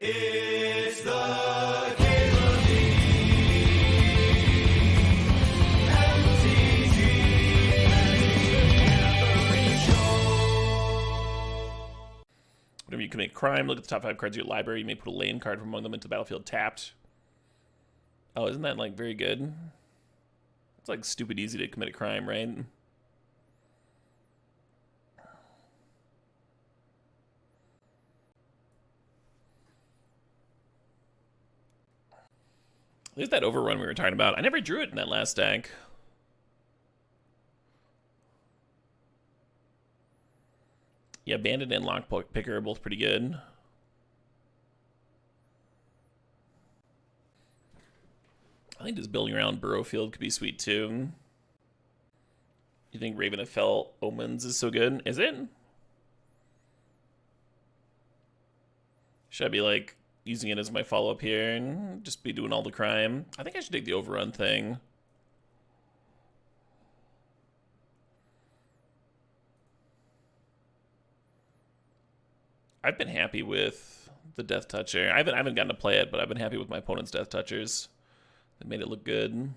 It's the Caitlin MTG Whenever you commit crime, look at the top 5 cards of your library. You may put a land card from among them into the battlefield tapped. Oh, isn't that, like, very good? It's, like, stupid easy to commit a crime, right? There's that overrun we were talking about. I never drew it in that last deck. Yeah, Bandit and Lockpicker are both pretty good. I think just building around Burrowfield could be sweet too. You think Raven of Fell Omens is so good? Is it? Should I be like using it as my follow-up here and just be doing all the crime? I think I should take the overrun thing. I've been happy with the Death Toucher. I haven't gotten to play it, but I've been happy with my opponent's Death Touchers. They made it look good.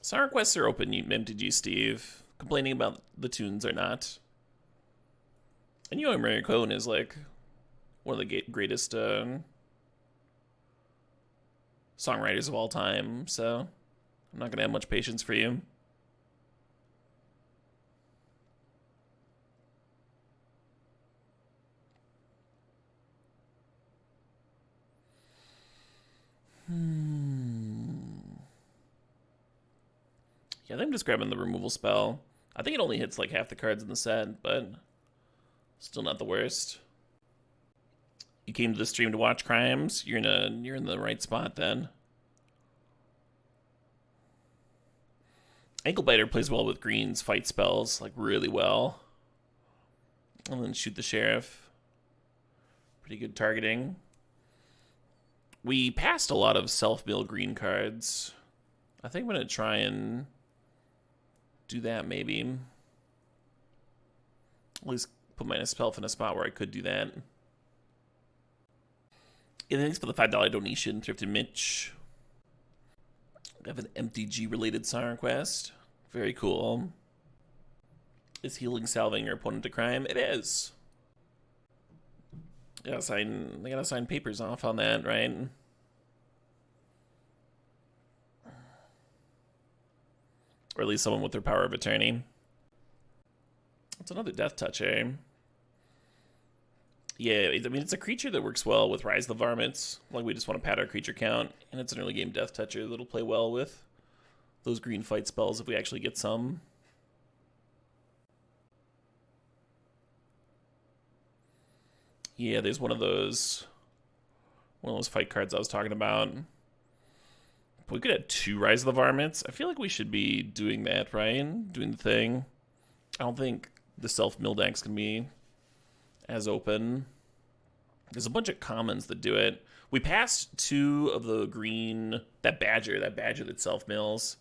Song requests are open, MTG Steve. Complaining about the tunes are not. And you know Mary Cohn is like one of the greatest songwriters of all time, so I'm not gonna have much patience for you. Yeah, I think I'm just grabbing the removal spell. I think it only hits like half the cards in the set, but still not the worst. You came to the stream to watch crimes. You're in the right spot then. Anklebiter plays well with greens, fight spells like really well. And then shoot the sheriff. Pretty good targeting. We passed a lot of self-mill green cards. I think I'm gonna try and do that maybe. At least put myself in a spot where I could do that. Yeah, thanks for the $5 donation, Thrifted Mitch. I have an MTG related song request. Very cool. Is healing salving your opponent to crime? It is. They gotta sign papers off on that, right? Or at least someone with their power of attorney. It's another Death Toucher. Yeah, I mean, it's a creature that works well with Rise of the Varmints. Like, we just want to pad our creature count. And it's an early game Death Toucher that'll play well with those green fight spells if we actually get some. Yeah, there's one of those fight cards I was talking about. We could have 2 Rise of the Varmints. I feel like we should be doing that, right? Doing the thing. I don't think the self-mill deck's gonna be as open. There's a bunch of commons that do it. We passed 2 of the green, that badger that self-mills.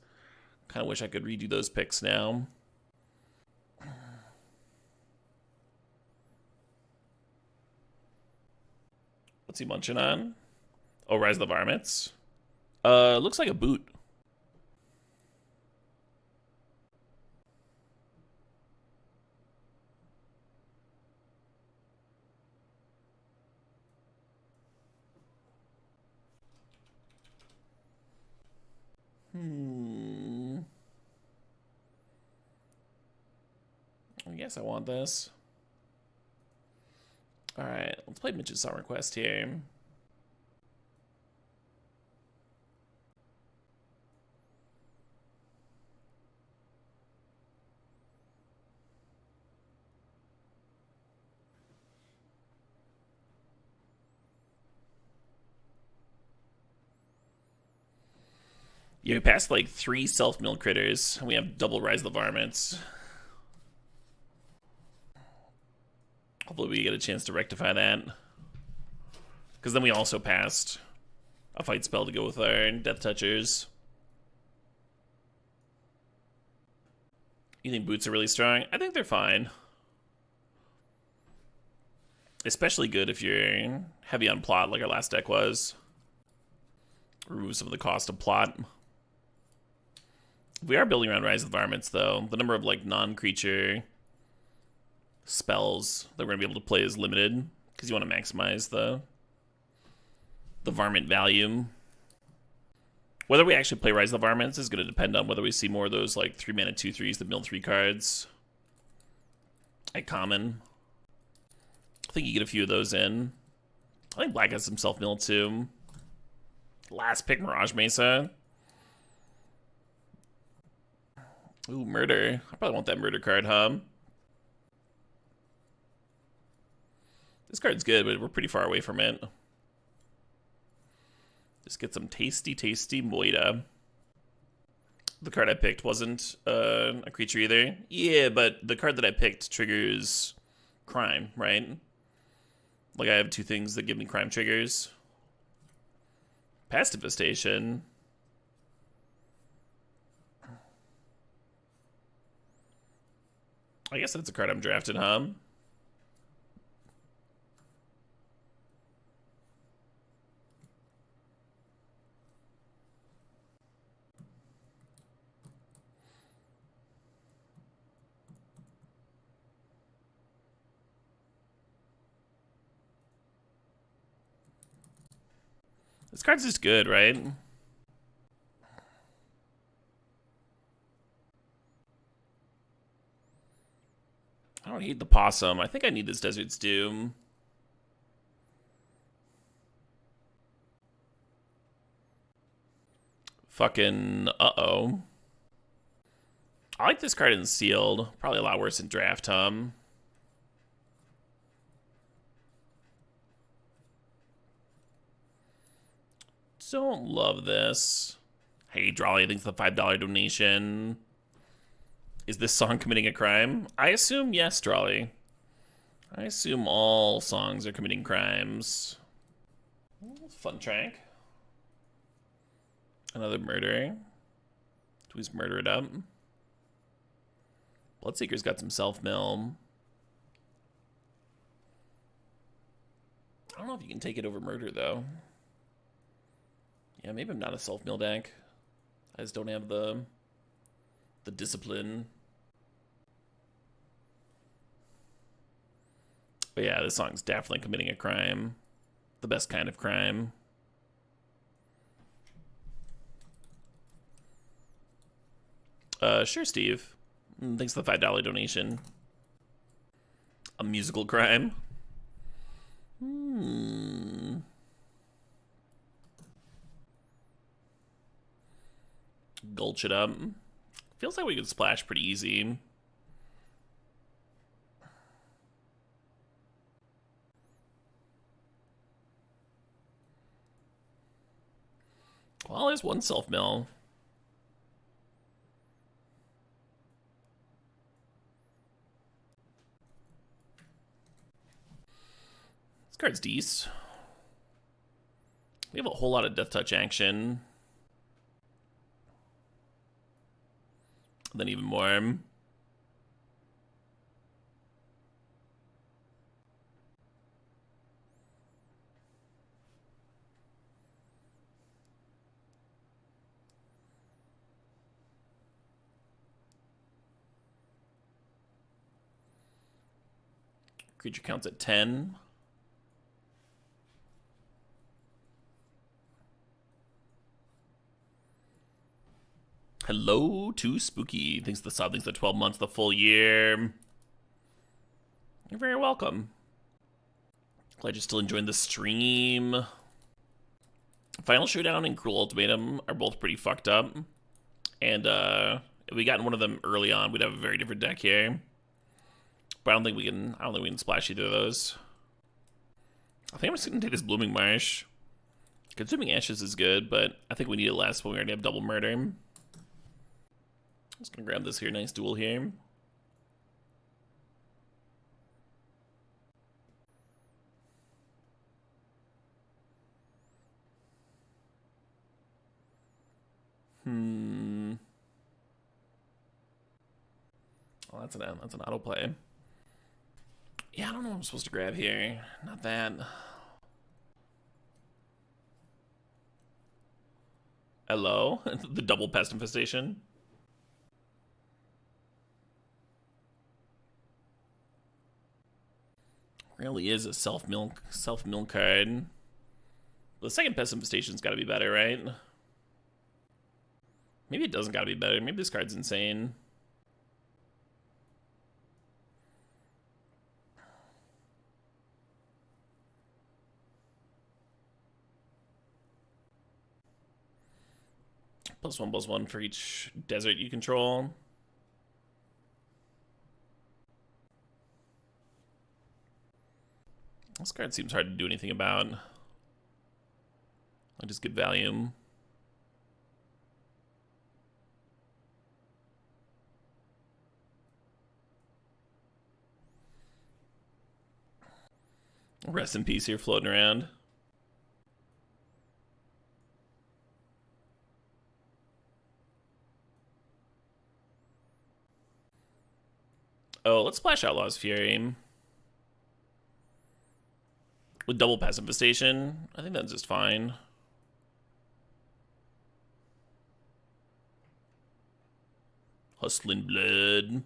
Kind of wish I could redo those picks now. What's he munching on? Oh, Rise of the Varmints. Looks like a boot. I guess I want this. Alright, let's play Mitch's song request here. Yeah, we passed like 3 self-mill critters, and we have double Rise of the Varmints. Hopefully we get a chance to rectify that. Because then we also passed a fight spell to go with our Death Touchers. You think boots are really strong? I think they're fine. Especially good if you're heavy on plot like our last deck was. Remove some of the cost of plot. We are building around Rise of the Varmints, though. The number of like non-creature spells that we're gonna be able to play is limited because you want to maximize the varmint value. Whether we actually play Rise of the Varmints is going to depend on whether we see more of those like 3-mana 2/3s that mill 3 cards at common. I think you get a few of those in. I think Black has some self-mill too. Last pick, Mirage Mesa. Ooh, Murder. I probably want that Murder card, huh? This card's good, but we're pretty far away from it. Just get some tasty, tasty Moida. The card I picked wasn't a creature either. Yeah, but the card that I picked triggers crime, right? Like, I have 2 things that give me crime triggers. Past Devastation. I guess that's a card I'm drafting, huh? This card's just good, right? I don't hate the possum. I think I need this Desert's Doom. Fucking uh-oh. I like this card in Sealed. Probably a lot worse in Draft, Don't love this. Hey, Drawley thinks the $5 donation. Is this song committing a crime? I assume yes, Drawley. I assume all songs are committing crimes. Fun track. Another murder. Do we just murder it up? Bloodseeker's got some self-mill. I don't know if you can take it over murder, though. Yeah, maybe I'm not a self-mill deck. I just don't have the discipline. But yeah, this song's definitely committing a crime. The best kind of crime. Sure, Steve. Thanks for the $5 donation. A musical crime? Gulch it up. Feels like we could splash pretty easy. Well, there's one self-mill. This card's decent. We have a whole lot of Death Touch action. Then even more. Creature counts at 10. Hello to Spooky. Thanks the sub. Thanks the 12 months, the full year. You're very welcome. Glad you're still enjoying the stream. Final Showdown and Cruel Ultimatum are both pretty fucked up. And if we got one of them early on, we'd have a very different deck here. But I don't think we can splash either of those. I think I'm just gonna take this Blooming Marsh. Consuming Ashes is good, but I think we need it less when we already have double murder. I'm just gonna grab this here, nice duel here. Oh, that's an autoplay. Yeah, I don't know what I'm supposed to grab here. Not that. Hello? The double pest infestation. Really is a self-mill card. The second pest infestation's gotta be better, right? Maybe it doesn't gotta be better. Maybe this card's insane. +1/+1 for each desert you control. This card seems hard to do anything about. I just get value. Rest in peace here floating around. Oh, let's splash Outlaws Fury. With double pass infestation, I think that's just fine. Hustling blood.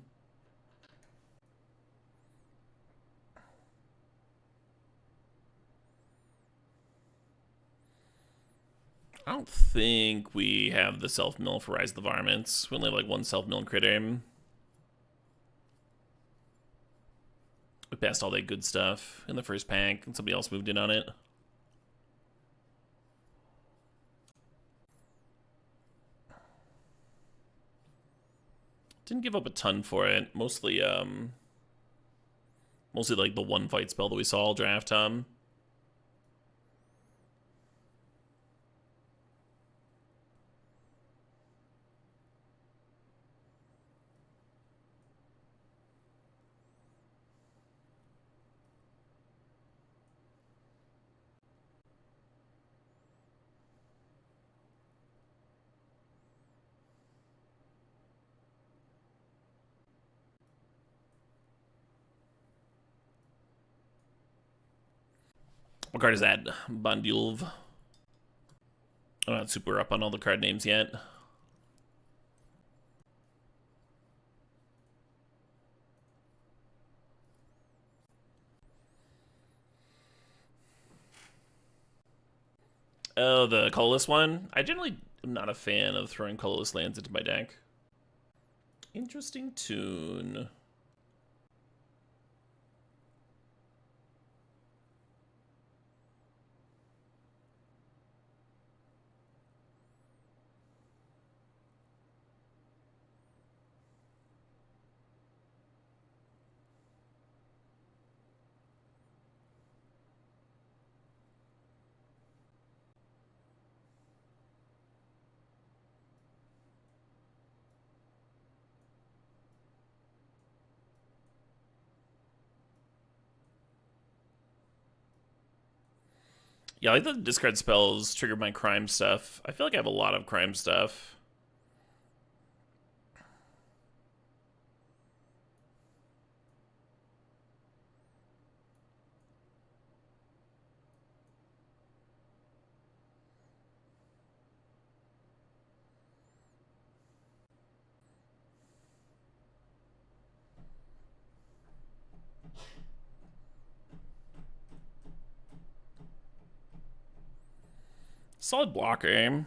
I don't think we have the self-mill for Rise of the Varmints. We only have like one self-mill critter. We passed all that good stuff in the first pack, and somebody else moved in on it. Didn't give up a ton for it. Mostly like the one fight spell that we saw all draft. What card is that? Bondulv. I'm not super up on all the card names yet. Oh, the colorless one? I generally am not a fan of throwing colorless lands into my deck. Interesting tune. Yeah, I like the discard spells trigger my crime stuff. I feel like I have a lot of crime stuff. Solid blocker aim.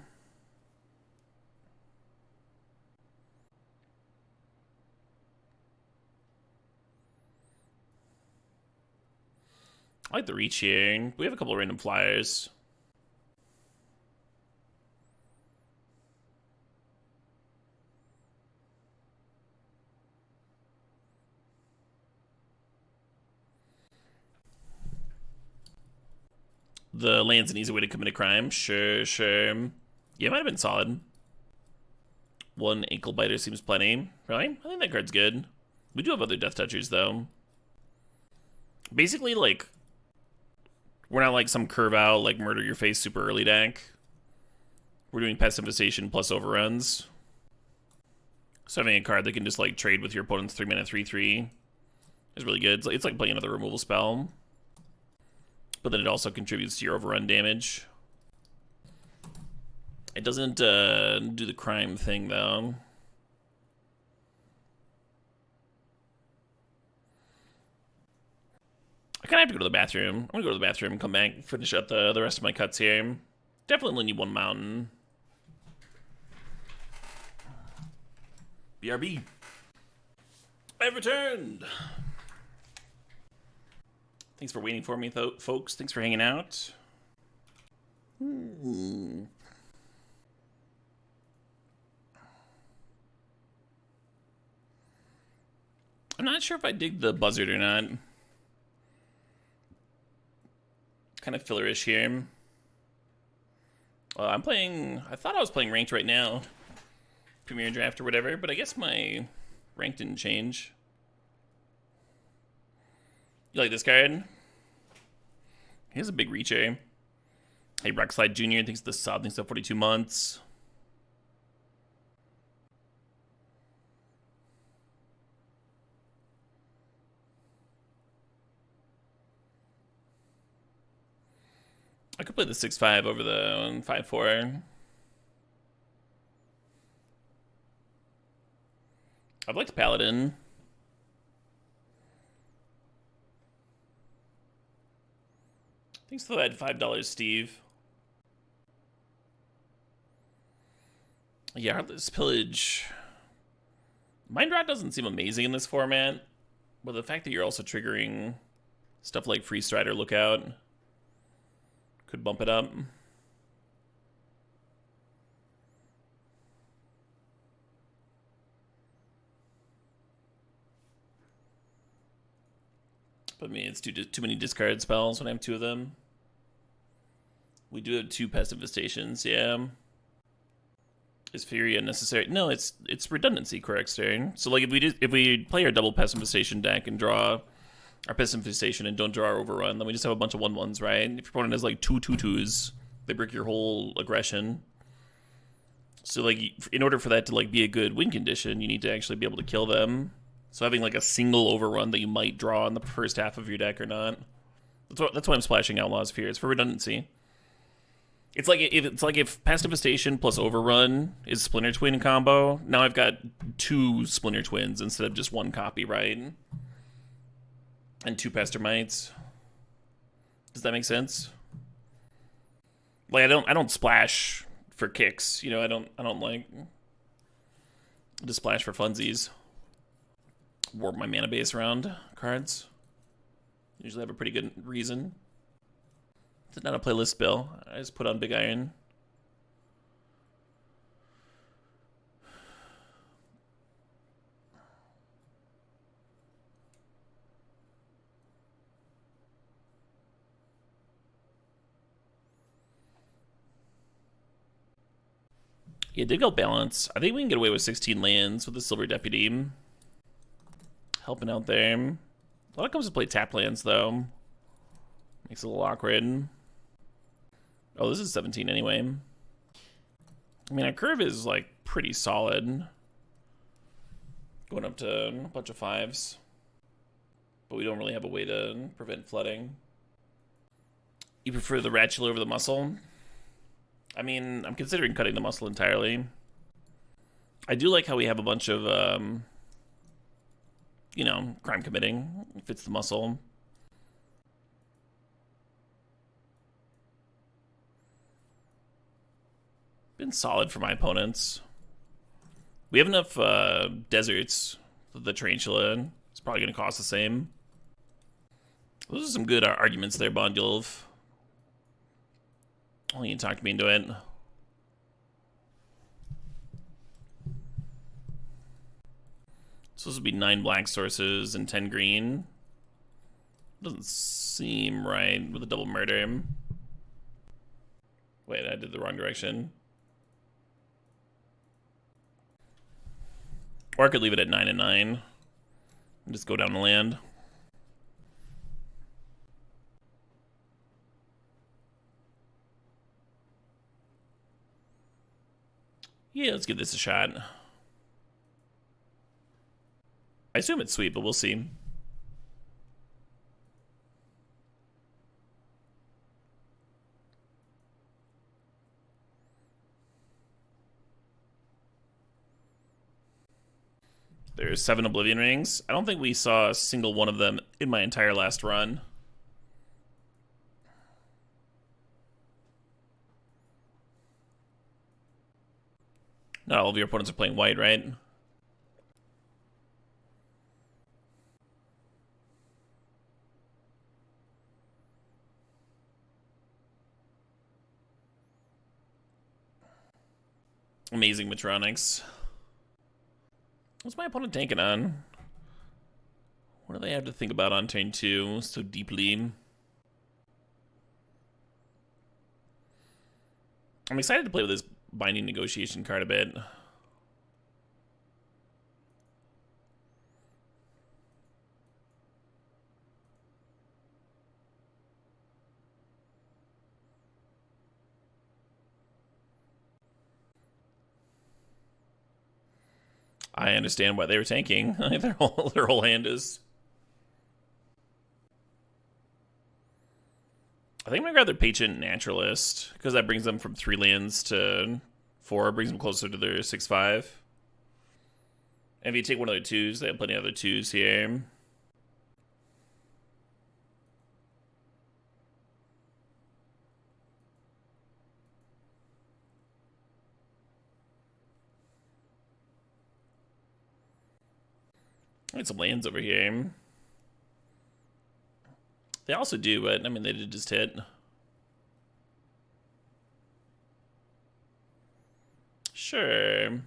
I like the reach here. We have a couple of random flyers. The land's an easy way to commit a crime. Sure. Yeah, it might have been solid. One ankle biter seems plenty. Really? I think that card's good. We do have other death touchers, though. Basically, like, we're not like some curve out, like murder your face super early deck. We're doing pest infestation plus overruns. So having a card that can just like trade with your opponent's 3-mana 3/3 is really good. It's like playing another removal spell. But then it also contributes to your overrun damage. It doesn't do the crime thing, though. I kind of have to go to the bathroom. I'm going to go to the bathroom, come back, finish up the rest of my cuts here. Definitely need one mountain. BRB. I've returned. Thanks for waiting for me, folks. Thanks for hanging out. I'm not sure if I dig the buzzard or not. Kind of fillerish here. I'm playing... I thought I was playing ranked right now. Premier draft or whatever, but I guess my rank didn't change. You like this card? He has a big reacher. Hey, Rockslide Jr. thinks the sub thinks of 42 months. I could play the 6/5 over the 5/4. I'd like the Paladin. Thanks for that $5, Steve. Yeah, Heartless Pillage. Mind Rot doesn't seem amazing in this format, but the fact that you're also triggering stuff like Free Strider Lookout could bump it up. But I mean, it's too many discard spells when I have two of them. We do have 2 Pest Infestations, yeah. Is Fury unnecessary? No, it's redundancy, correct, Stern? So like if we play our double Pest Infestation deck and draw our Pest Infestation and don't draw our Overrun, then we just have a bunch of 1/1s, right? If your opponent has like 2 2/2s, they break your whole aggression. So like in order for that to like be a good win condition, you need to actually be able to kill them. So having like a single Overrun that you might draw in the first half of your deck or not. That's why I'm splashing Outlaws Fear. It's for redundancy. It's like if Pest Infestation plus Overrun is Splinter Twin combo, now I've got 2 Splinter Twins instead of just 1 copy, right? And 2 Pestermites. Does that make sense? Like I don't splash for kicks, you know. I don't like to splash for funsies. Warp my mana base around cards. Usually have a pretty good reason. It's not a playlist bill. I just put on Big Iron. Yeah, dig out balance. I think we can get away with 16 lands with the Silver Deputy. Helping out there. A lot of comes to play tap lands, though. Makes it a little awkward. Oh, this is 17 anyway. I mean, our curve is, like, pretty solid. Going up to a bunch of 5s. But we don't really have a way to prevent flooding. You prefer the Ratchel over the Muscle? I mean, I'm considering cutting the Muscle entirely. I do like how we have a bunch of, you know, crime committing. Fits the Muscle. Been solid for my opponents. We have enough deserts. The Tarantula is probably going to cost the same. Those are some good arguments there, Bondulv. Only you talked me into it. So this would be 9 black sources and 10 green. Doesn't seem right with a double murder. Wait, I did the wrong direction. Or I could leave it at 9 and 9 and just go down the land. Yeah, let's give this a shot. I assume it's sweet, but we'll see. There's 7 Oblivion Rings. I don't think we saw a single one of them in my entire last run. Not all of your opponents are playing white, right? Amazing Matronics. What's my opponent tanking on? What do they have to think about on turn 2 so deeply? I'm excited to play with this Binding Negotiation card a bit. I understand why they were tanking. their whole hand is. I think I'm gonna grab their Patient Naturalist because that brings them from 3 lands to 4, brings them closer to their 6/5. And if you take one of their 2s, they have plenty of other 2s here. I need some lands over here. They also do, but I mean, they did just hit. Sure.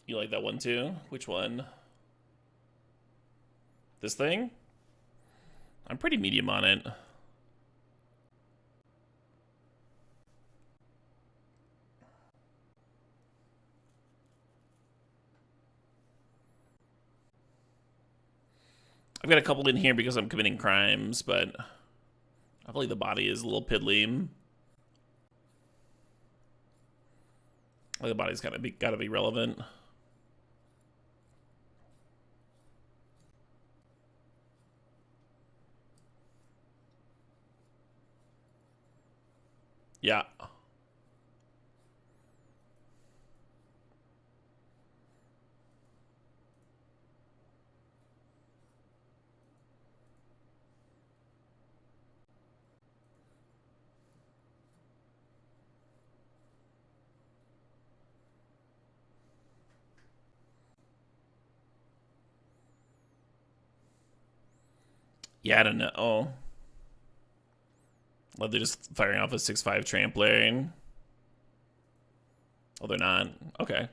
You like that one too? Which one? This thing? I'm pretty medium on it. I've got a couple in here because I'm committing crimes, but I believe the body is a little piddly. The body's gotta be relevant. Yeah. Yeah, I don't know. Oh. Well, they're just firing off a 6/5 trampler. Oh, they're not. Okay.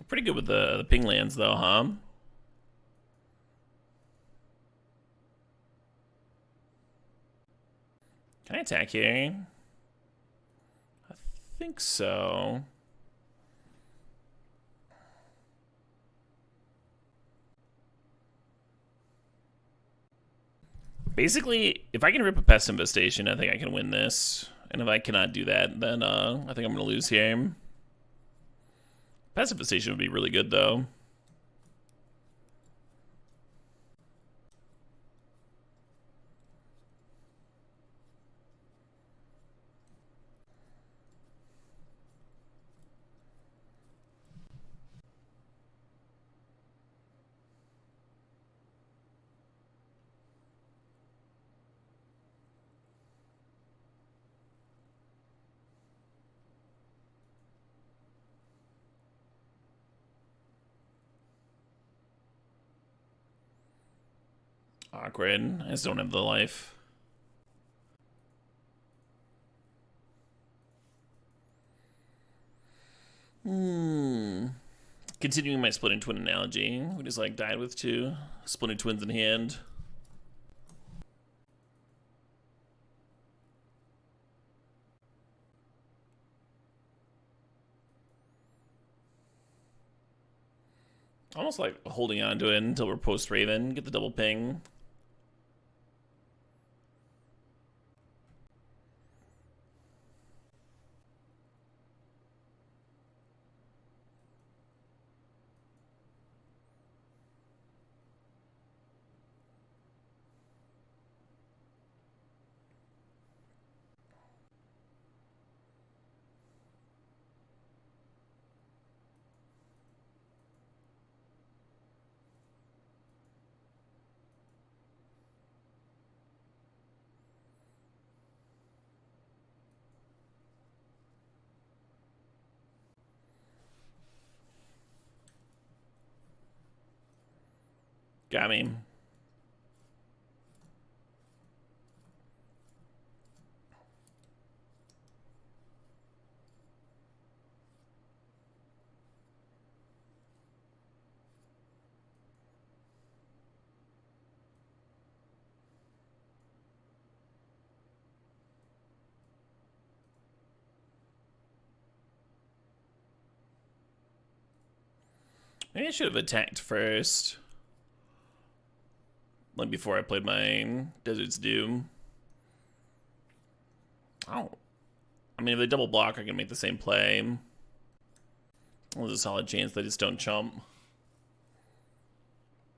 Pretty good with the ping lands, though, huh? Can I attack here? I think so. Basically, if I can rip a Pest Infestation, I think I can win this. And if I cannot do that, then I think I'm going to lose here. Pest Infestation would be really good, though. Awkward. I just don't have the life. Continuing my splitting twin analogy, we just like died with 2 splitting twins in hand. Almost like holding on to it until we're post Raven, get the double ping. Got me. Maybe I should have attacked first. Like before I played my Desert's Doom. Oh. I mean, if they double block, I can make the same play. Well, there's a solid chance they just don't chump.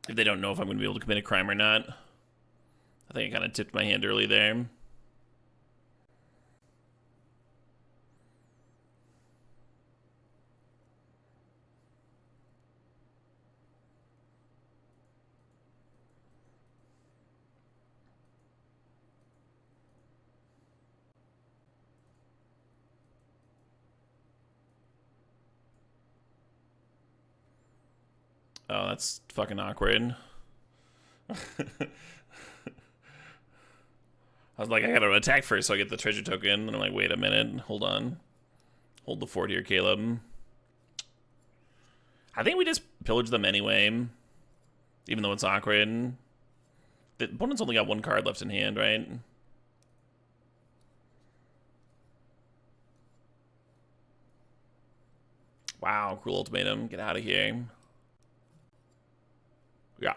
If they don't know if I'm going to be able to commit a crime or not. I think I kind of tipped my hand early there. Oh, that's fucking awkward. I was like, I gotta attack first so I get the treasure token. And I'm like, wait a minute, hold on. Hold the fort here, Caleb. I think we just pillage them anyway. Even though it's awkward. The opponent's only got 1 card left in hand, right? Wow, cruel ultimatum. Get out of here. Yeah.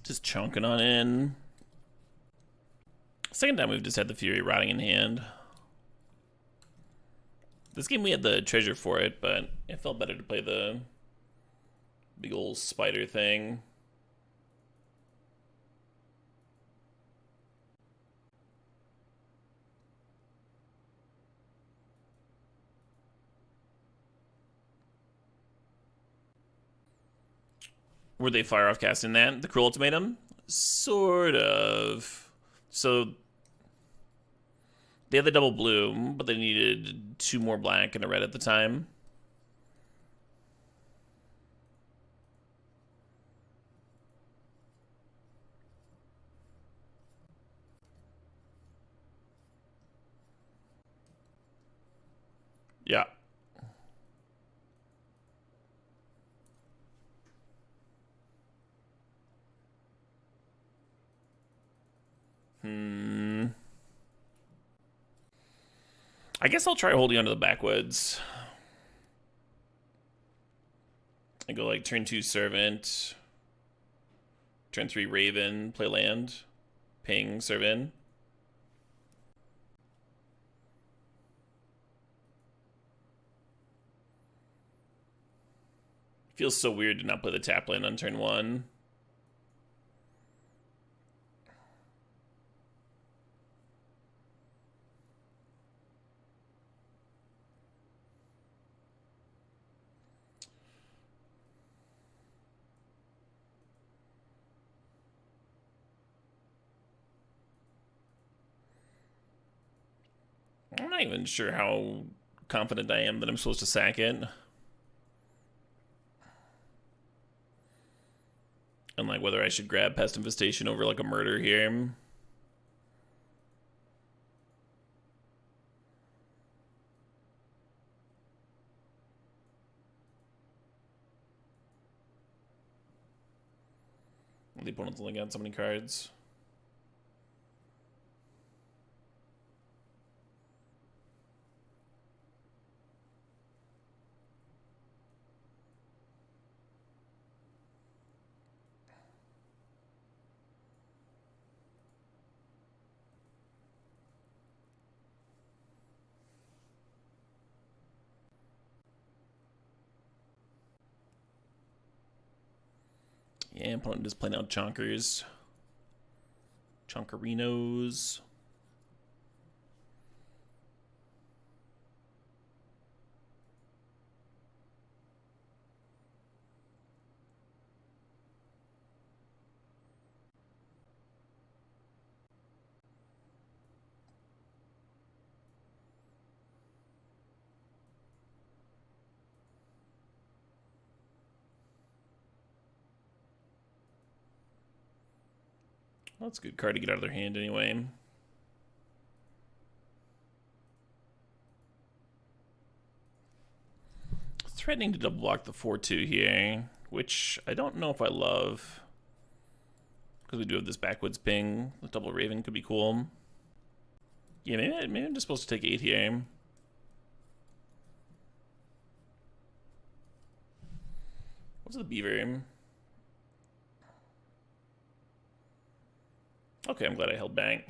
Just chunking on in. Second time we've just had the Fury rotting in hand. This game we had the treasure for it, but it felt better to play the big old spider thing. Were they fire off casting that? The Cruel Ultimatum? Sort of. So they had the double blue, but they needed 2 more black and a red at the time. Yeah. I guess I'll try holding onto the backwoods. I go like turn 2 servant. Turn 3 Raven, play land. Ping, serve in. Feels so weird to not play the tap land on turn 1. I'm not even sure how confident I am that I'm supposed to sack it. And like whether I should grab Pest Infestation over like a murder here. The opponent's only got so many cards. Yeah, opponent just playing out chonkers. Chonkerinos. Well, that's a good card to get out of their hand anyway. Threatening to double block the 4-2 here, which I don't know if I love. Because we do have this backwoods ping. The double Raven could be cool. Yeah, maybe I'm just supposed to take 8 here. What's the beaver? Okay, I'm glad I held back.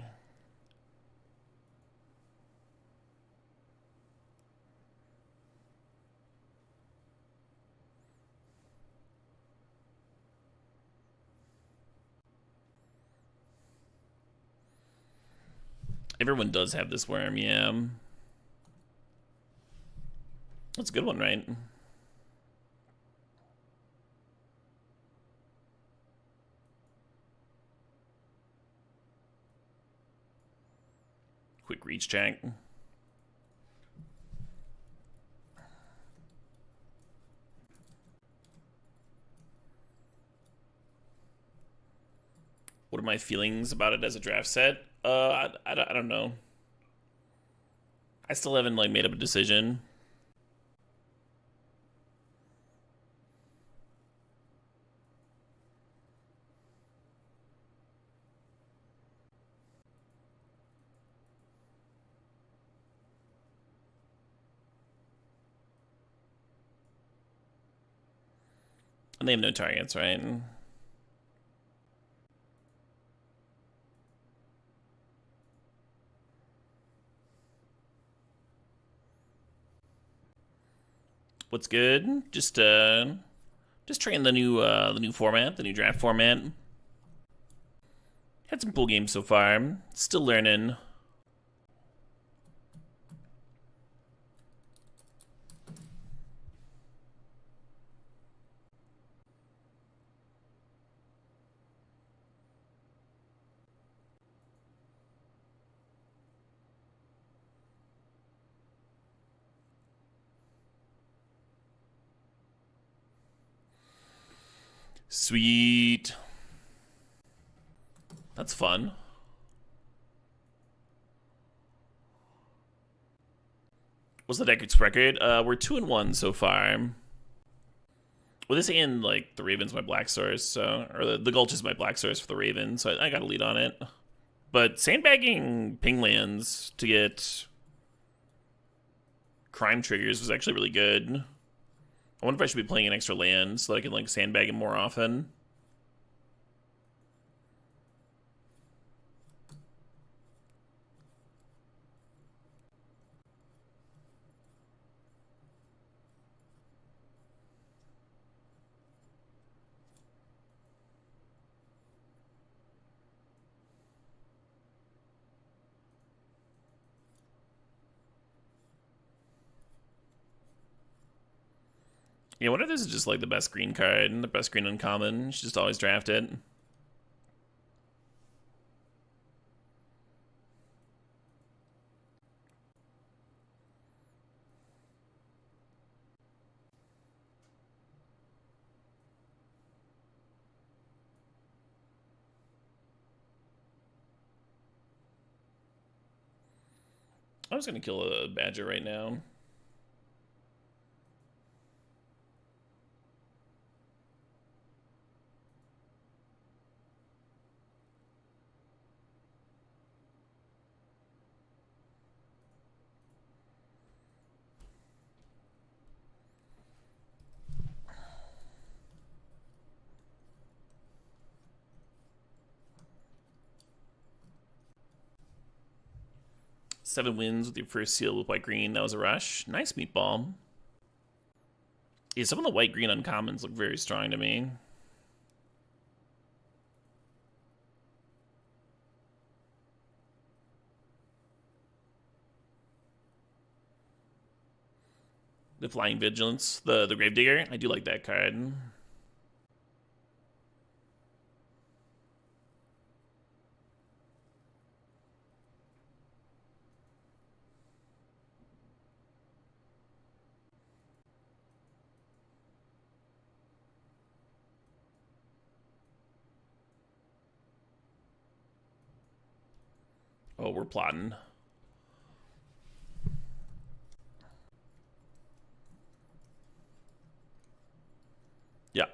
Everyone does have this worm, yeah. That's a good one, right? Quick reach check. What are my feelings about it as a draft set? I don't know. I still haven't like made up a decision. And they have no targets, right? What's good? Just trying the new format, the new draft format. Had some cool games so far. Still learning. Sweet. That's fun. What's the Deckard's record? We're 2-1 so far. Well, this and like the Raven's my black source, so or the Gulch is my black source for the Raven, so I got a lead on it. But sandbagging ping lands to get crime triggers was actually really good. I wonder if I should be playing an extra land so that I can like sandbag him more often. Yeah, I wonder if this is just like the best green card, the best green uncommon. You should just always draft it. I'm just gonna kill a badger right now. Seven wins with your first seal with white green. That was a rush. Nice meatball. Yeah, some of the white green uncommons look very strong to me. The Flying Vigilance, the Gravedigger. I do like that card. Oh, we're plotting. Yeah.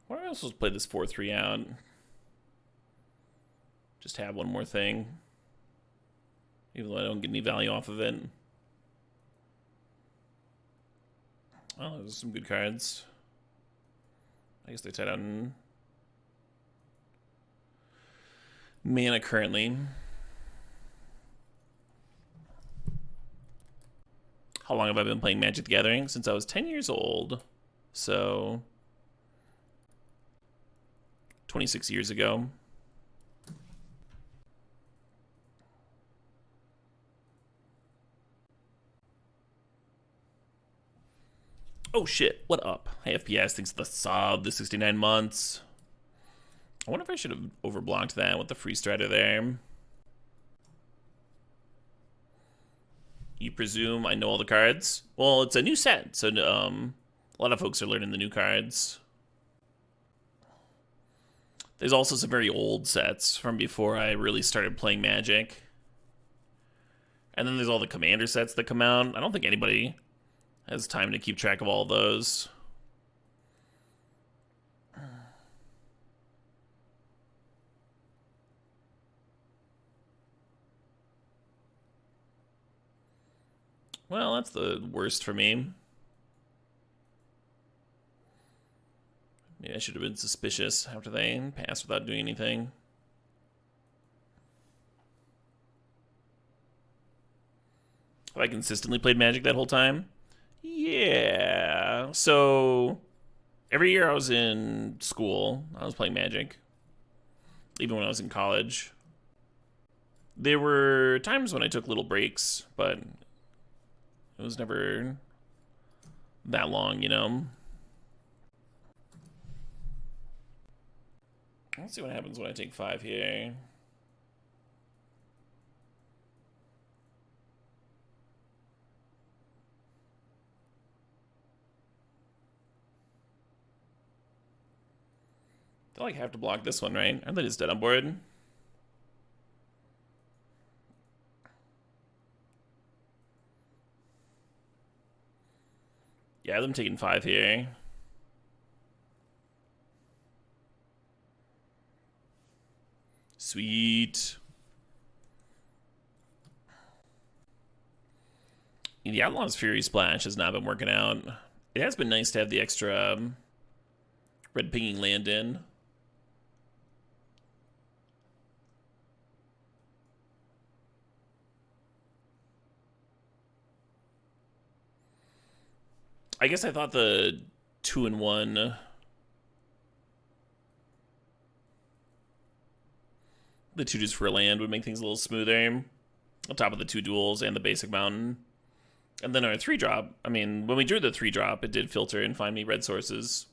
Why am I supposed to play this 4-3 out? Just have one more thing. Even though I don't get any value off of it. Well, those are some good cards. I guess they tied out in mana currently. How long have I been playing Magic the Gathering? Since I was 10 years old. So 26 years ago. Oh shit, what up? Hey, FPS thinks the sub, the 69 months. I wonder if I should have overblocked that with the free strider there. You presume I know all the cards? Well, it's a new set, so a lot of folks are learning the new cards. There's also some very old sets from before I really started playing Magic. And then there's all the commander sets that come out. I don't think anybody has time to keep track of all those. Well, that's the worst for me. Maybe I should have been suspicious after they passed without doing anything. Have I consistently played Magic that whole time? Yeah. So every year I was in school, I was playing Magic. Even when I was in college. There were times when I took little breaks, but it was never that long, you know? Let's see what happens when I take 5 here. I like have to block this one, right? Aren't they just dead on board? Yeah, them taking 5 here. Sweet. The Outlaws Fury Splash has not been working out. It has been nice to have the extra red pinging land in. I guess I thought the 2-1... The 2 just for land would make things a little smoother. On top of the 2 duels and the basic mountain. And then our 3-drop, I mean, when we drew the 3-drop, it did filter and find me red sources.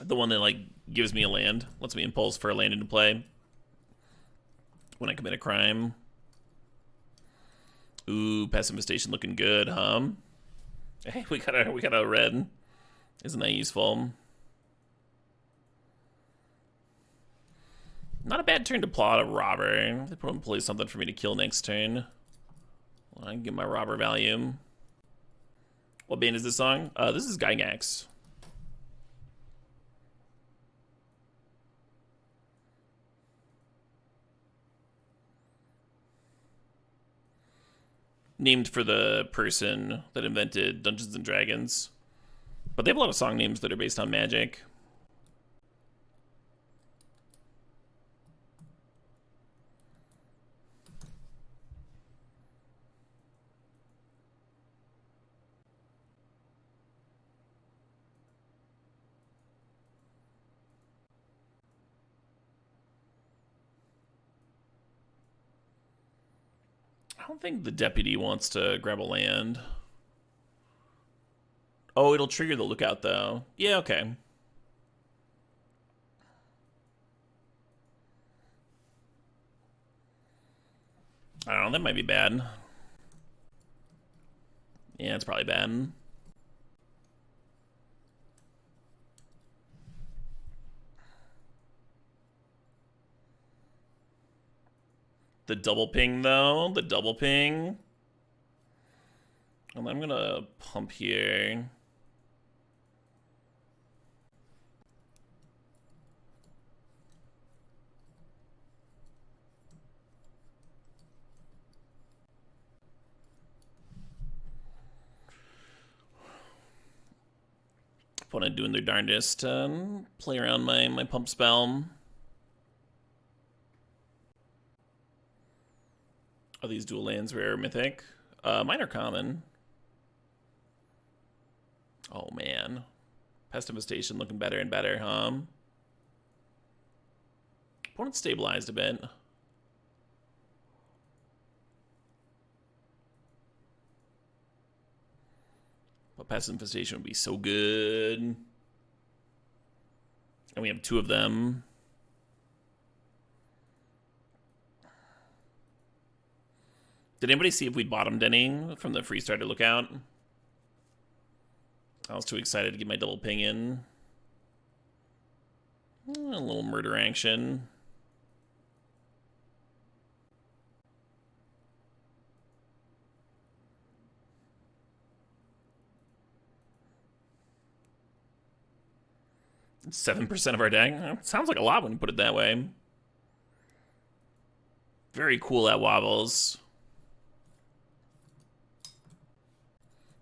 The one that, like, gives me a land, lets me impulse for a land into play when I commit a crime. Ooh, Pessimization looking good, huh? Hey, we got a red. Isn't that useful? Not a bad turn to plot a robber. They probably play something for me to kill next turn. Well, I can get my robber value. What band is this song? This is Gygax. Named for the person that invented Dungeons and Dragons. But they have a lot of song names that are based on magic. I don't think the deputy wants to grab a land. Oh, it'll trigger the lookout, though. Yeah, okay. I don't know, that might be bad. Yeah, it's probably bad. The double ping, though. The double ping. And I'm gonna pump here. Opponent doing their darndest to play around my pump spell. Are these dual lands rare or mythic? Mine are common. Oh, man. Pessimization looking better and better, huh? Opponent stabilized a bit. But Pest Infestation would be so good. And we have 2 of them. Did anybody see if we bottomed any from the free starter lookout? I was too excited to get my double ping in. A little murder action. It's 7% of our deck. Sounds like a lot when you put it that way. Very cool at wobbles.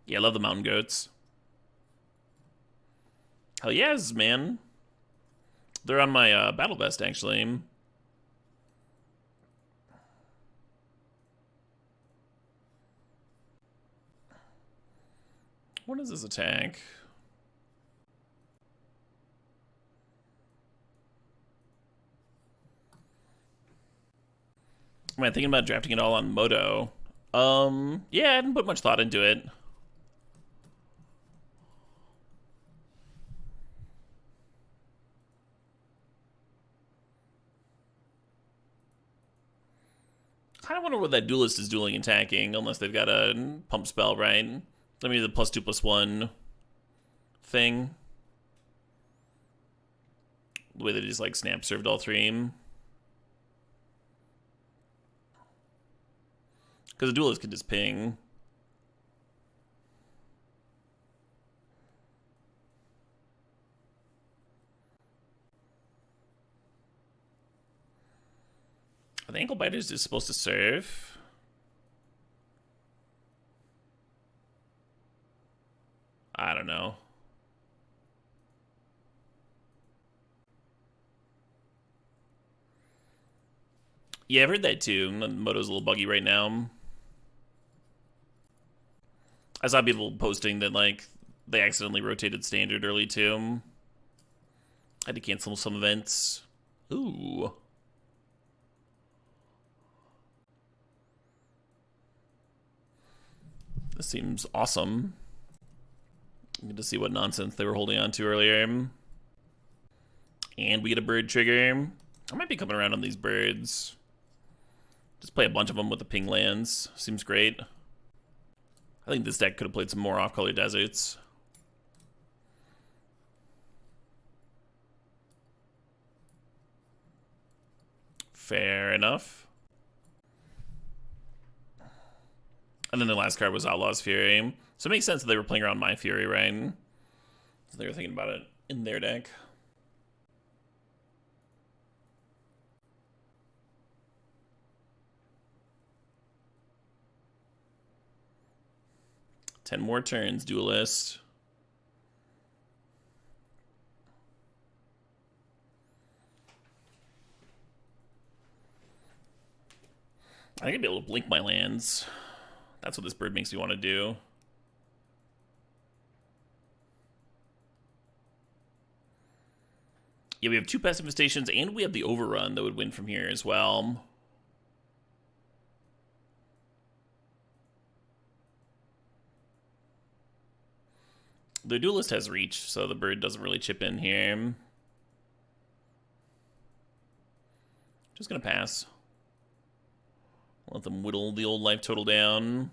Yeah, I love the mountain goats. Hell yes, man. They're on my battle vest, actually. What is this attack? Am I thinking about drafting it all on Moto? Yeah, I didn't put much thought into it. I kind of wonder what that duelist is dueling and attacking, unless they've got a pump spell, right? Maybe the +2/+1 thing. The way they just like snap served all 3. Because the duelist can just ping. Are the ankle biters just supposed to serve? don't know. Yeah, I've heard that too. Moto's a little buggy right now. I saw people posting that, like, they accidentally rotated standard early too. I had to cancel some events. Ooh. This seems awesome. Good to see what nonsense they were holding on to earlier. And we get a bird trigger. I might be coming around on these birds. Just play a bunch of them with the ping lands. Seems great. I think this deck could have played some more off-color deserts. Fair enough. And then the last card was Outlaws Fury. So it makes sense that they were playing around my Fury, right? So they were thinking about it in their deck. Ten more turns, Duelist. I think I'd be able to blink my lands. That's what this bird makes me want to do. Yeah, we have 2 Pest Infestations, and we have the Overrun that would win from here as well. The Duelist has reach, so the bird doesn't really chip in here. Just gonna pass. Let them whittle the old life total down.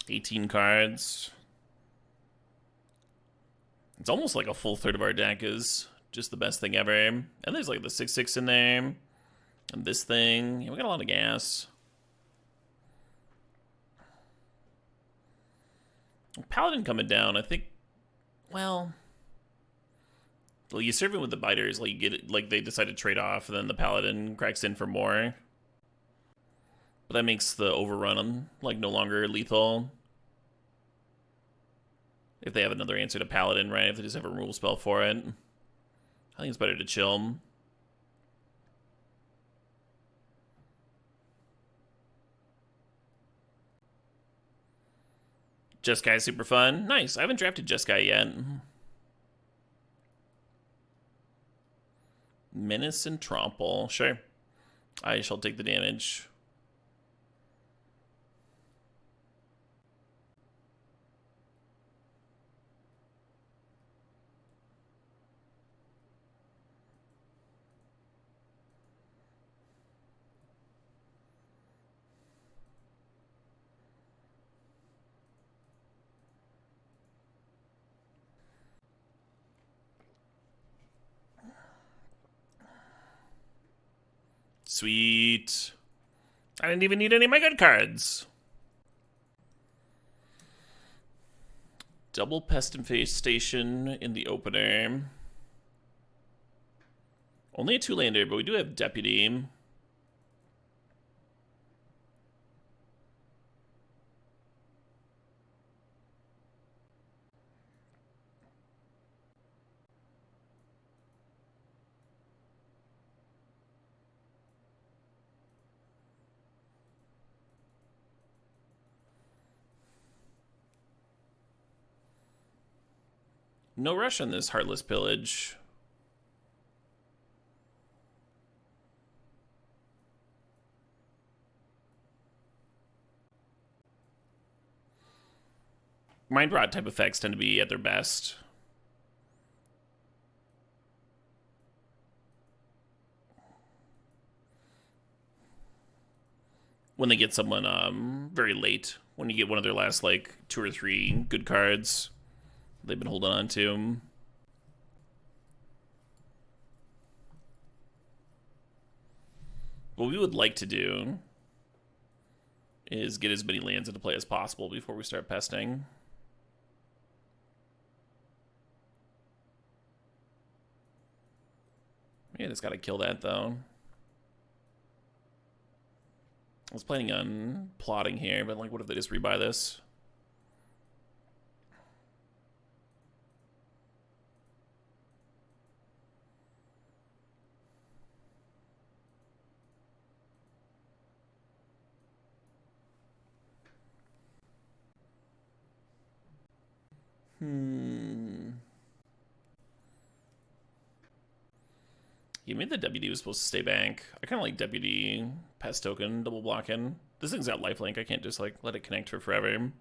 18 cards. It's almost like a full third of our deck is just the best thing ever. And there's like the 6/6 in there. And this thing. Yeah, we got a lot of gas. Paladin coming down, I think. Well, you serve him with the biters, like you get it, like they decide to trade off, and then the Paladin cracks in for more. But that makes the Overrun like no longer lethal. If they have another answer to Paladin, right? If they just have a removal spell for it. I think it's better to chill. Jeskai is super fun. Nice. I haven't drafted Jeskai yet. Menace and Trample. Sure. I shall take the damage. Sweet. I didn't even need any of my good cards. Double Pest Infestation in the opener. Only a 2-lander, but we do have Deputy. No rush on this Heartless Pillage. Mind Rot type effects tend to be at their best. When they get someone very late. When you get one of their last, like, 2 or 3 good cards they've been holding on to. What we would like to do is get as many lands into play as possible before we start pesting. Yeah, just gotta kill that, though. I was planning on plotting here, but, like, what if they just rebuy this? Yeah, maybe the WD was supposed to stay bank. I kind of like WD pass token, double blocking. This thing's got lifelink. I can't just like let it connect for forever.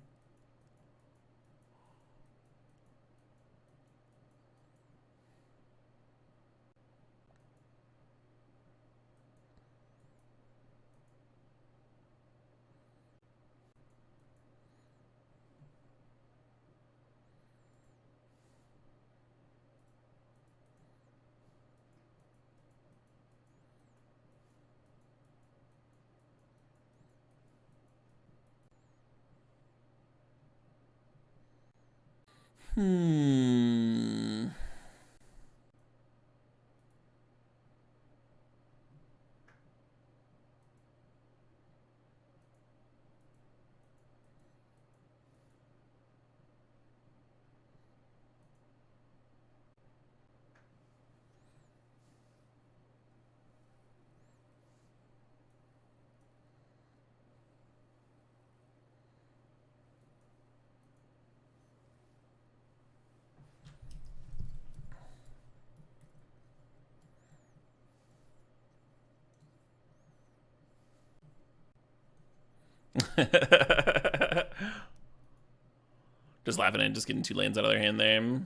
Just laughing at just getting 2 lands out of their hand there.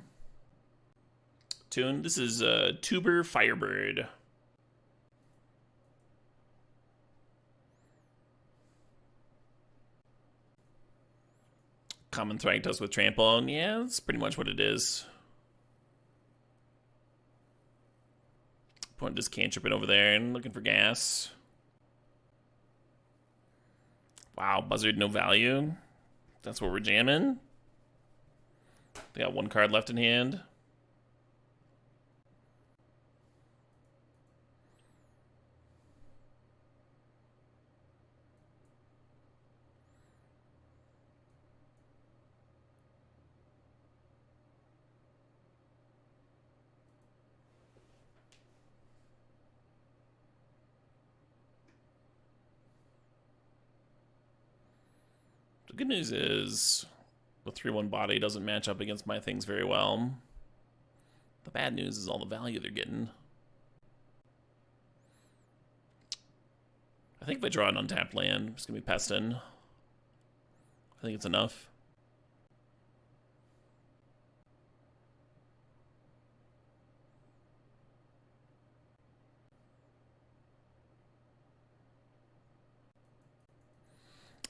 Tune. This is Tuber Firebird. Common Thragtusk with Trample. Yeah, that's pretty much what it is. Opponent just cantripping over there and looking for gas. Wow, Buzzard, no value. That's what we're jamming. They got 1 card left in hand. The good news is the 3/1 body doesn't match up against my things very well. The bad news is all the value they're getting. I think if I draw an untapped land, it's going to be Pestin. I think it's enough.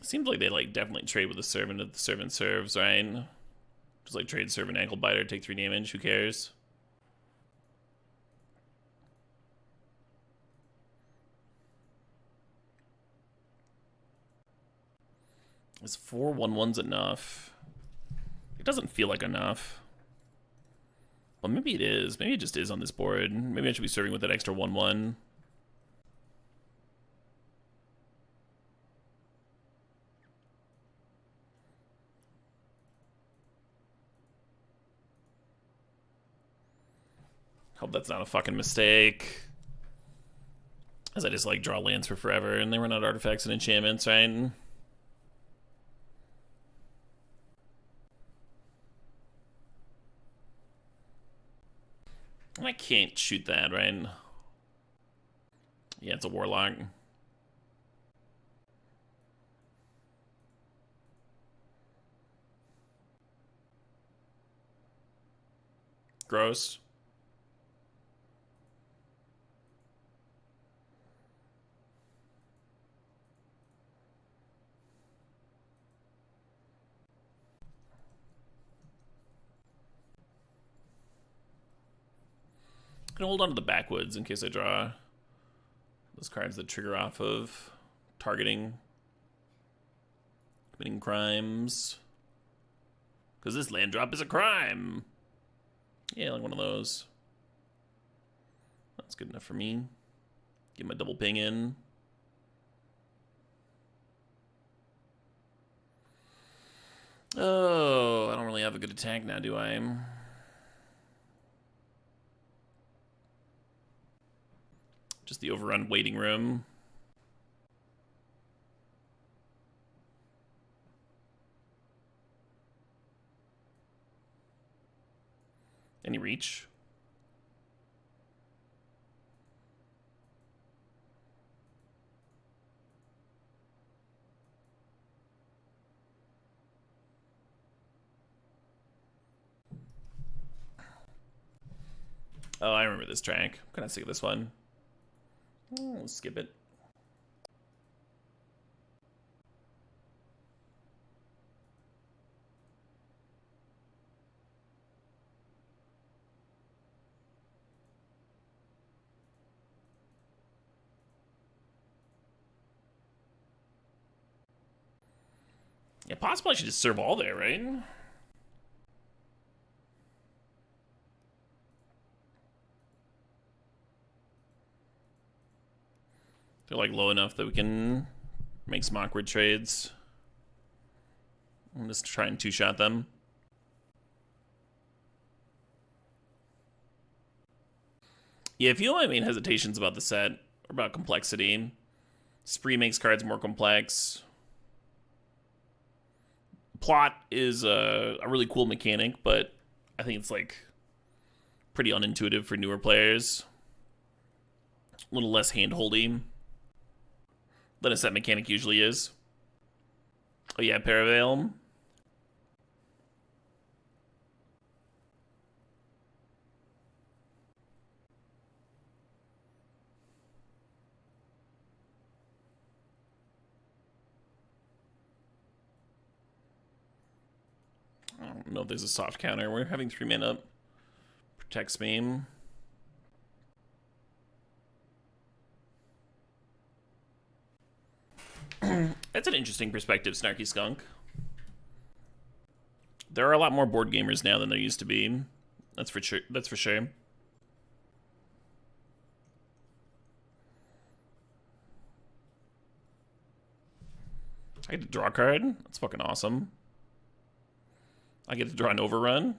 Seems like they like definitely trade with the servant if the servant serves, right? Just like trade servant ankle biter, take 3 damage, who cares? Is 4 1/1s enough? It doesn't feel like enough. Well, maybe it is. Maybe it just is on this board. Maybe I should be serving with that extra 1/1. Hope that's not a fucking mistake. As I just like draw lands for forever and they run out artifacts and enchantments, right? I can't shoot that, right? Yeah, it's a warlock. Gross. I'm gonna hold on to the backwoods in case I draw those cards that trigger off of targeting, committing crimes. Because this land drop is a crime. Yeah, like one of those. That's good enough for me. Get my double ping in. Oh, I don't really have a good attack now, do I? Just the overrun waiting room. Any reach? Oh, I remember this track. I'm kind of sick of this one. Oh, let's skip it. Yeah, possibly I should just serve all there, right? They're like low enough that we can make some awkward trades. I'm just try and two-shot them. Yeah, if you know my main hesitations about the set, or about complexity, Spree makes cards more complex. Plot is a really cool mechanic, but I think it's like pretty unintuitive for newer players. A little less hand-holdy than a set mechanic usually is. Oh yeah, Paraveil. I don't know if there's a soft counter. We're having 3 mana. Protects me. That's an interesting perspective, Snarky Skunk. There are a lot more board gamers now than there used to be. That's for sure. That's for sure. I get to draw a card. That's fucking awesome. I get to draw an overrun.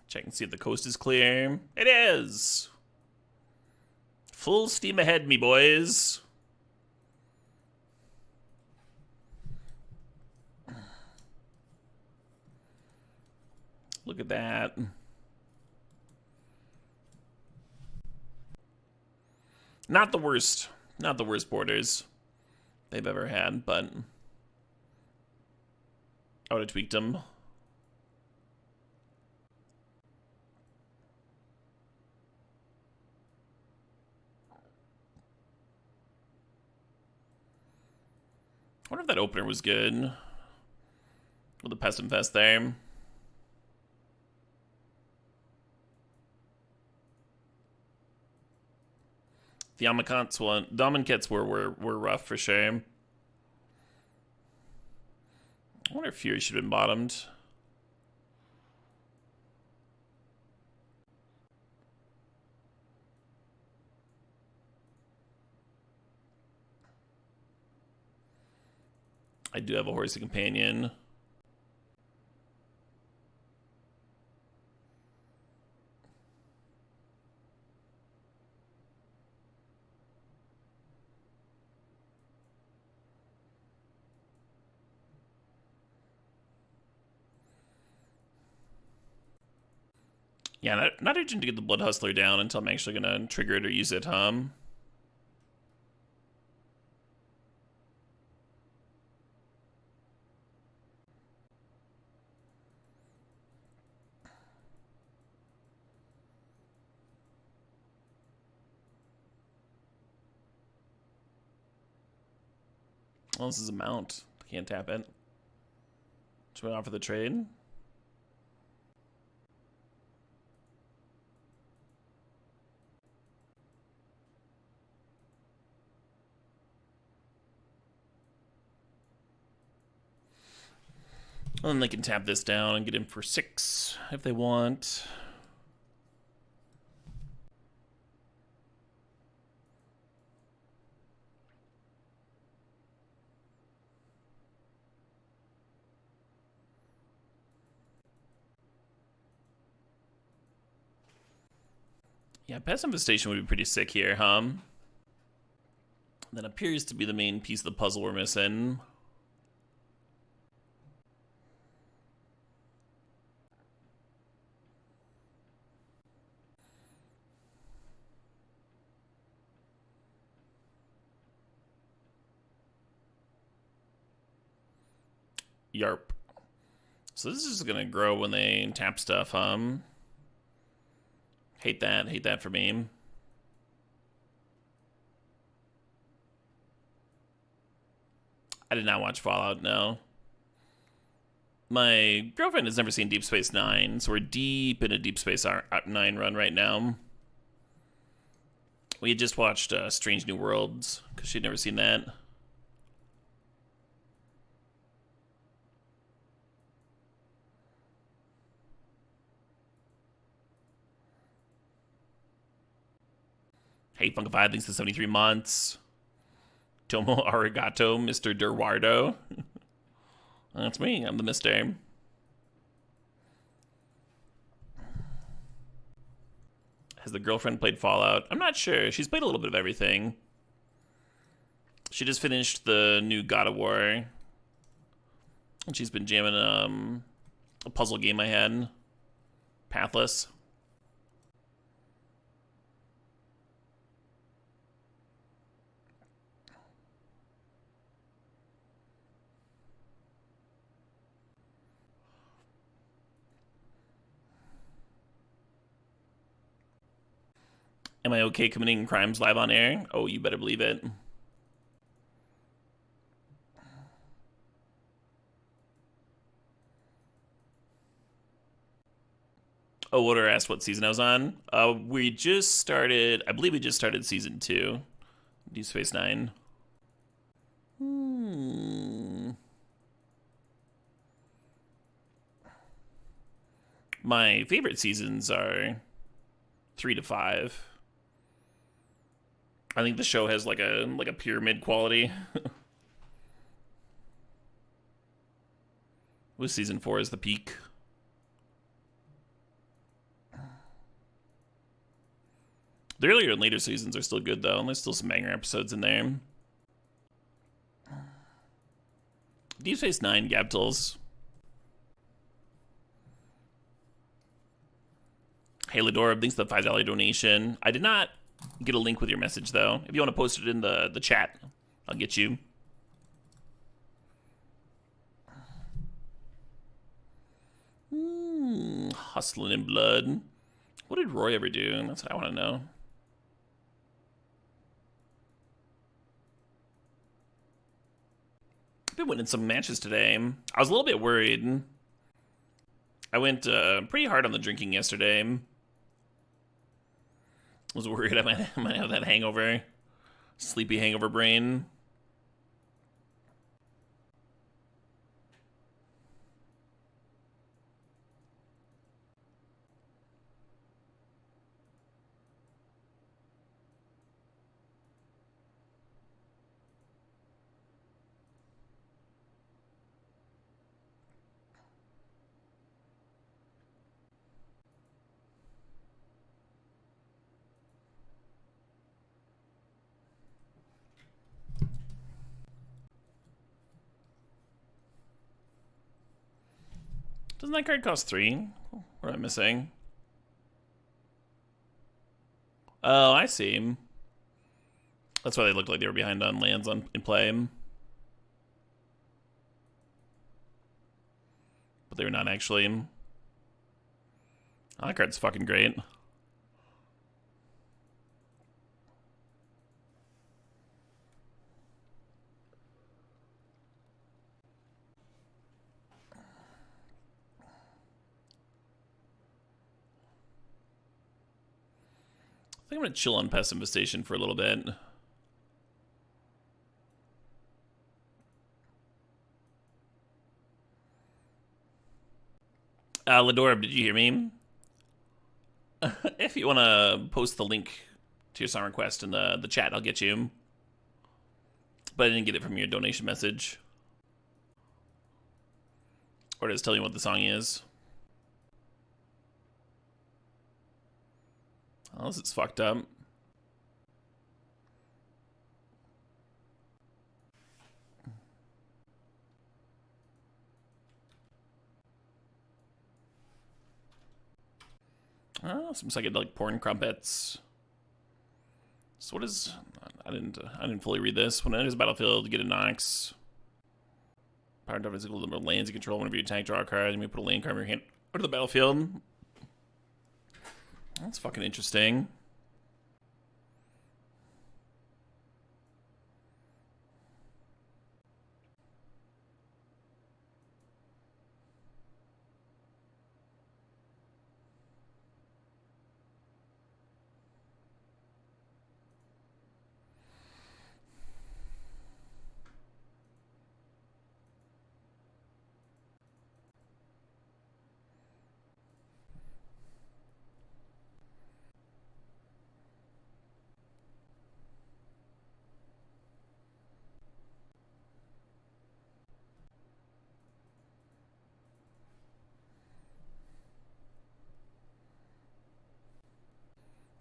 Check and see if the coast is clear. It is! Full steam ahead, me boys. Look at that. Not the worst borders they've ever had, but I would have tweaked them. I wonder if that opener was good with the Pest Infest there. The Dominicats were rough for sure. I wonder if Fury should have been bottomed. I do have a Horsey Companion. Yeah, not urgent to get the Blood Hustler down until I'm actually gonna trigger it or use it, Well, this is a mount. Can't tap it. Should we offer the trade? And then they can tap this down and get in for 6 if they want. Yeah, Pest Infestation would be pretty sick here, huh? That appears to be the main piece of the puzzle we're missing. Yarp. So this is gonna grow when they tap stuff, Hate that for me. I did not watch Fallout, no. My girlfriend has never seen Deep Space Nine, so we're deep in a Deep Space Nine run right now. We had just watched Strange New Worlds, because she'd never seen that. Hey, Funkified, thanks to 73 months. Tomo Arigato, Mr. Durwardo. That's me, I'm the Mr. Has the girlfriend played Fallout? I'm not sure. She's played a little bit of everything. She just finished the new God of War. And she's been jamming a puzzle game I had. Pathless. Am I okay committing crimes live on air? Oh, you better believe it. Oh, Water asked what season I was on. We just started, I believe we just started season 2. Deep Space Nine. My favorite seasons are 3 to 5. I think the show has like a pyramid quality. With season 4 is the peak. The earlier and later seasons are still good though, and there's still some banger episodes in there. Deep Space Nine, Gabtles. Hey Ladora, thanks for the $5 donation. I did not get a link with your message though. If you want to post it in the chat, I'll get you. Hustling in blood. What did Roy ever do? That's what I want to know. I've been winning some matches today. I was a little bit worried. I went pretty hard on the drinking yesterday. I was worried I might have that hangover. Sleepy hangover brain. Doesn't that card cost 3? What am I missing? Oh, I see. That's why they looked like they were behind on lands in play. But they were not actually. Oh, that card's fucking great. I think I'm gonna chill on Pest Infestation for a little bit. Ladorb, did you hear me? If you want to post the link to your song request in the chat, I'll get you. But I didn't get it from your donation message. Or just tell you what the song is. Oh, this is fucked up. Oh, some psychedelic porn crumpets. So what is... I didn't fully read this. When it enters the battlefield, get a Nox. Power down physical number of lands you control. Whenever you attack, draw a card. You may put a land card in your hand out of the battlefield. That's fucking interesting.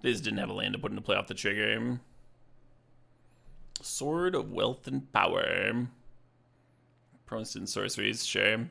They just didn't have a land to put into play off the trigger. Sword of Wealth and Power. Pronounced sorceries, sure.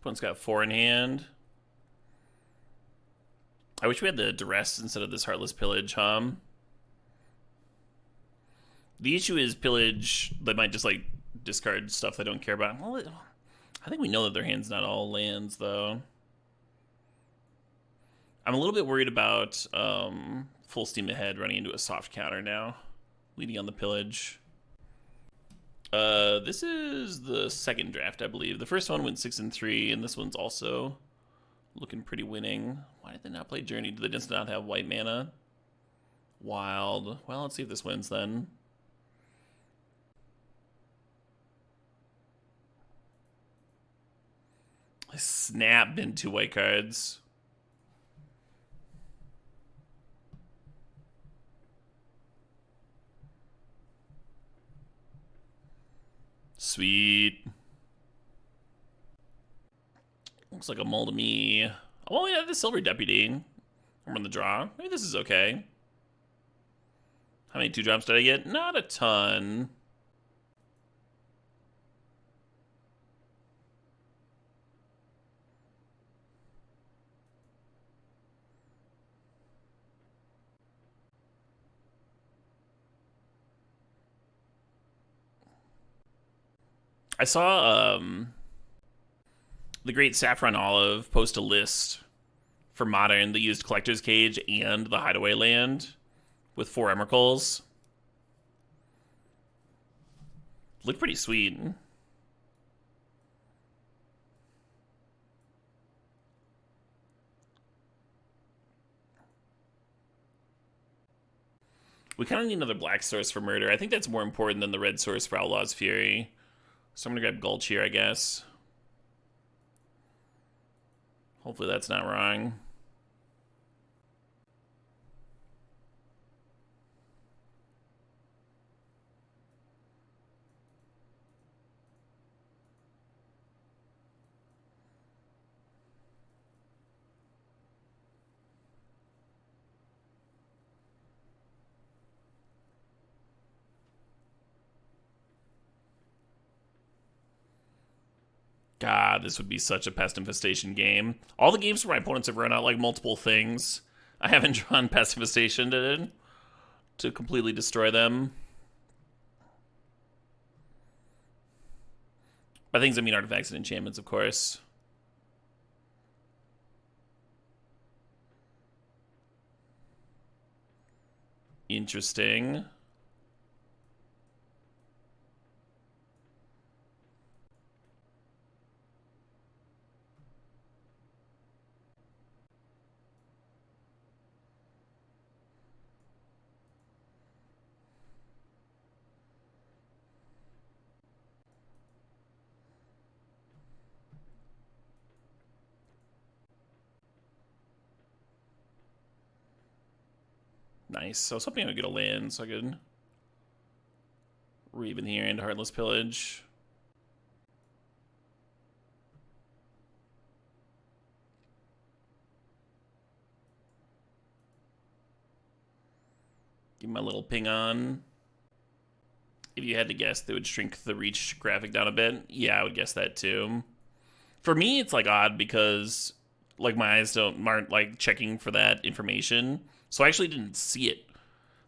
Opponent's got 4 in hand. I wish we had the duress instead of this Heartless Pillage, huh? The issue is pillage, they might just like discard stuff they don't care about. Well, I think we know that their hand's not all lands, though. I'm a little bit worried about full steam ahead running into a soft counter now, leading on the pillage. This is the second draft, I believe. The first one went 6-3, and this one's also looking pretty winning. Why did they not play Journey? Did they just not have white mana? Wild. Well, let's see if this wins then. I snapped in 2 white cards. Sweet. Looks like a mull to me. Oh, yeah, the Silver Deputy. I'm on the draw. Maybe this is okay. How many 2-drops did I get? Not a ton. I saw the Great Saffron Olive post a list for Modern that used Collector's Cage and the Hideaway Land with 4 Emeralds. Looked pretty sweet. We kind of need another black source for Murder. I think that's more important than the red source for Outlaw's Fury. So I'm going to grab Gulch here, I guess. Hopefully that's not wrong. God, this would be such a Pest Infestation game. All the games where my opponents have run out like multiple things. I haven't drawn Pest Infestation to completely destroy them. By things I mean artifacts and enchantments, of course. Interesting. Nice. I was hoping I would get a land so I could Raven here into Heartless Pillage. Give my little ping on. If you had to guess, they would shrink the reach graphic down a bit. Yeah, I would guess that too. For me, it's like odd because like my eyes aren't like checking for that information. So I actually didn't see it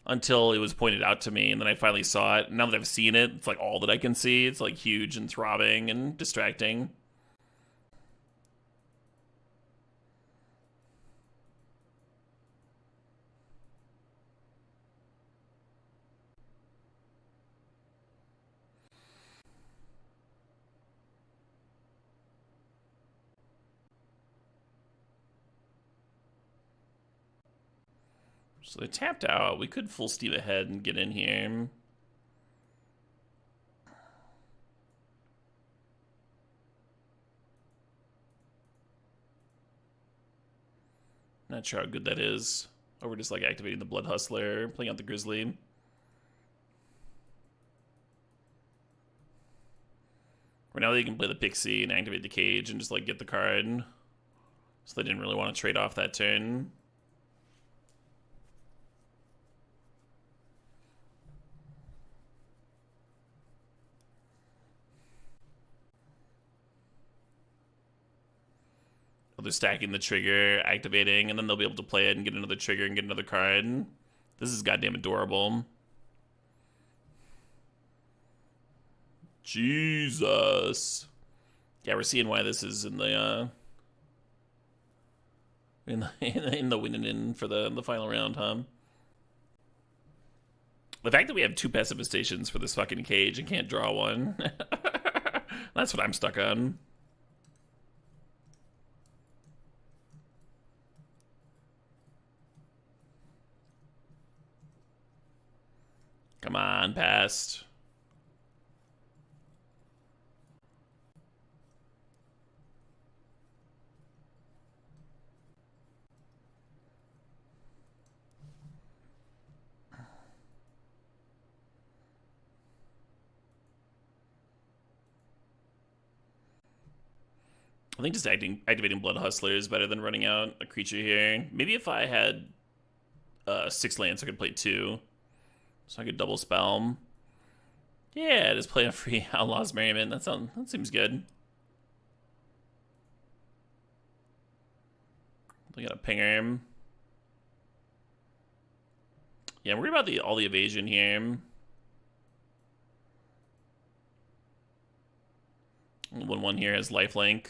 until it was pointed out to me, and then I finally saw it. Now that I've seen it, it's like all that I can see. It's like huge and throbbing and distracting. So they tapped out. We could full steam ahead and get in here. Not sure how good that is. Or we're just like activating the Blood Hustler, playing out the Grizzly. Right now they can play the Pixie and activate the Cage and just like get the card. So they didn't really want to trade off that turn. They're stacking the trigger, activating, and then they'll be able to play it and get another trigger and get another card. This is goddamn adorable. Jesus. Yeah, we're seeing why this is in the in the winning in for the final round, huh? The fact that we have 2 pacifistations for this fucking cage and can't draw one. That's what I'm stuck on. Come on, past. I think just activating Blood Hustler is better than running out a creature here. Maybe if I had 6 lands, I could play 2. So I could double spell. Yeah, just play a free Outlaws Merriment. That seems good. We got a pinger. Yeah, I'm worried about all the evasion here. 1/1 here has lifelink.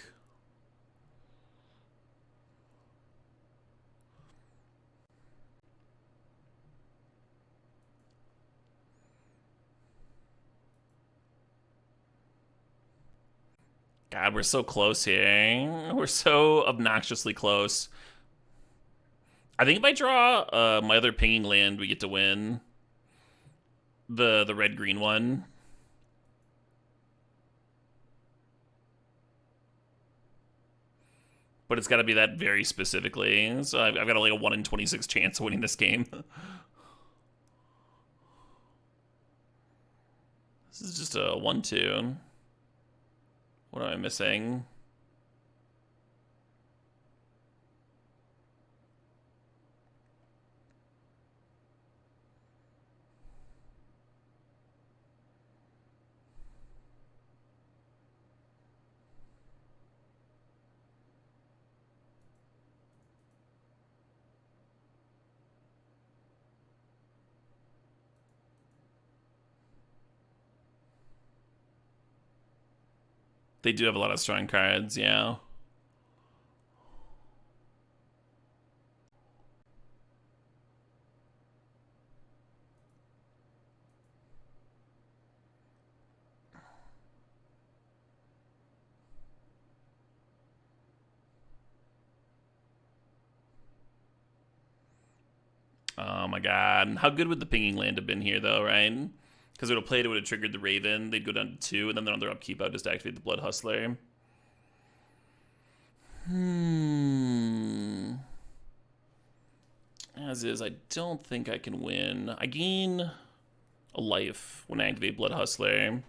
God, we're so close here. We're so obnoxiously close. I think if I draw my other pinging land, we get to win. The red-green one. But it's got to be that very specifically. So I've got like a 1 in 26 chance of winning this game. This is just a 1/2. What am I missing? They do have a lot of strong cards, yeah. my god. How good would the pinging land have been here, though, right? Because it would have played, it would have triggered the Raven. They'd go down to 2, and then on their upkeep, I would just activate the Blood Hustler. As is, I don't think I can win. I gain a life when I activate Blood Hustler.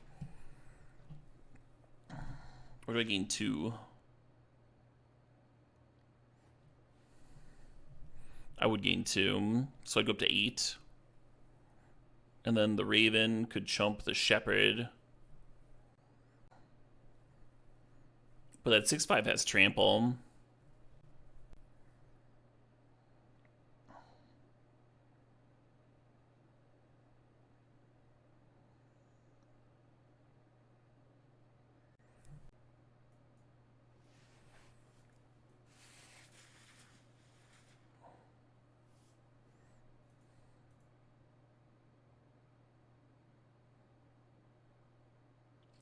Or do I gain 2? I would gain 2, so I'd go up to 8. And then the Raven could chump the Shepherd. But that 6/5 has trample.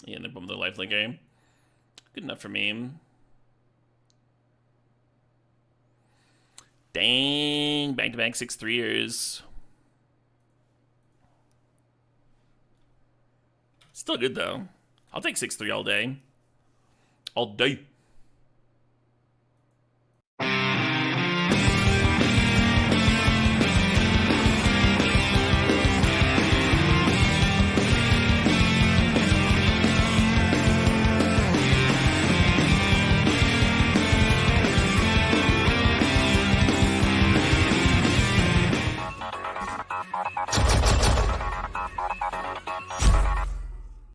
Yeah, and then boom, the lifelinker. Good enough for me. Dang, back-to-back 6/3ers. Still good, though. I'll take 6/3 all day. All day.